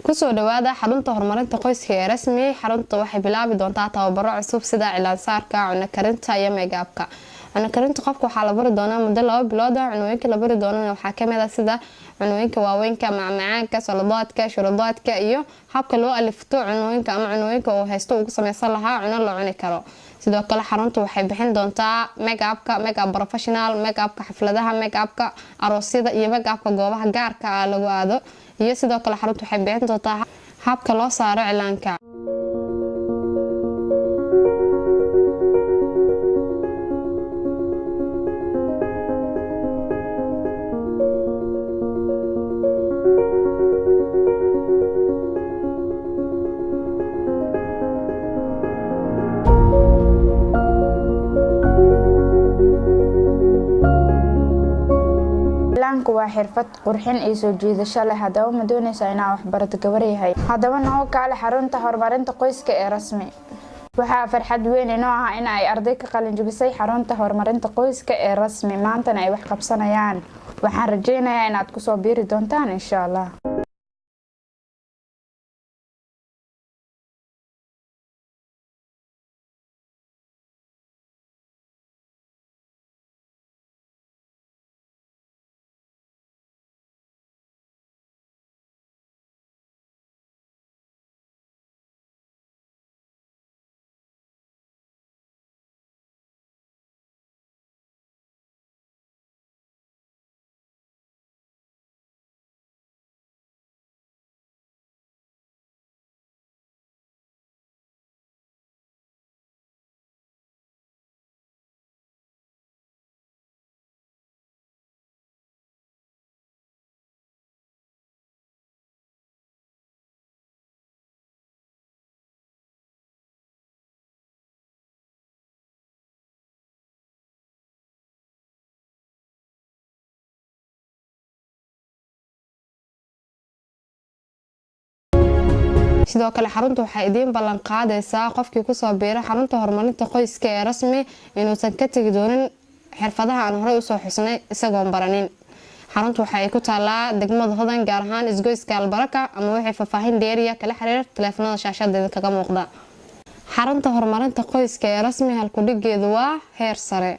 kusoo dhawaada xarunta horumarinta qoyska ee rasmi. xarunta waxay bilaabi doontaa tababaro cusub sida cilaansaarka, cunno karinta iyo megaabka. cunno karinta qofka waxaa la bari doonaa muddo 2 bilood ah. cunooyinka la bari doonana waxaa kamid ah sida cunooyinka waaweynka, macmacaanka, saladaadka, shuruudaadka iyo habka loo alifto cunooyinka ama cunooyinka uu haysto ugu sameysan lahaa cuno la cuni karo. sidoo kale xaruntu waxay bixin doontaa megaabka, megaab professional, megaabka xafladaha, megaabka aroosyada iyo megaabka goobaha gaarka ah lagu aado. iyo sidoo kale xaruntu waxay bixin doontaa habka loo saaro cilaanka. waa xirfad qurxin iyo soo jiidasho leh. hadaba ma doonaysaa inaad wax barato gabar yahay? hadaba noo kaale xarunta horumarinta qoyska ee rasmi. waxaa farxad weyn inoo ah in ay arday ka qalin jabisay xarunta horumarinta qoyska ee rasmi, maantana ay wax qabsanayaan. waxaan rajaynayaa inaad kusoo biiri doontaan insha Allah. sidoo kale xaruntu waxay idin ballan qaadaysaa qofkii ku soo biira xarunta horumarinta qoyska ee rasmi inuusan ka tagi doonin xirfadaha aan horey u soo xusnay isagoon baranin. xaruntu waxay ku taalaa degmada Hodan, gaar ahaan isgoyska Albaraka, ama wixii faahfaahin dheeriya kala xiriir telefoonada shaashada kaga muuqda. xarunta horumarinta qoyska ee rasmi halku dhigeedu waa heer sare.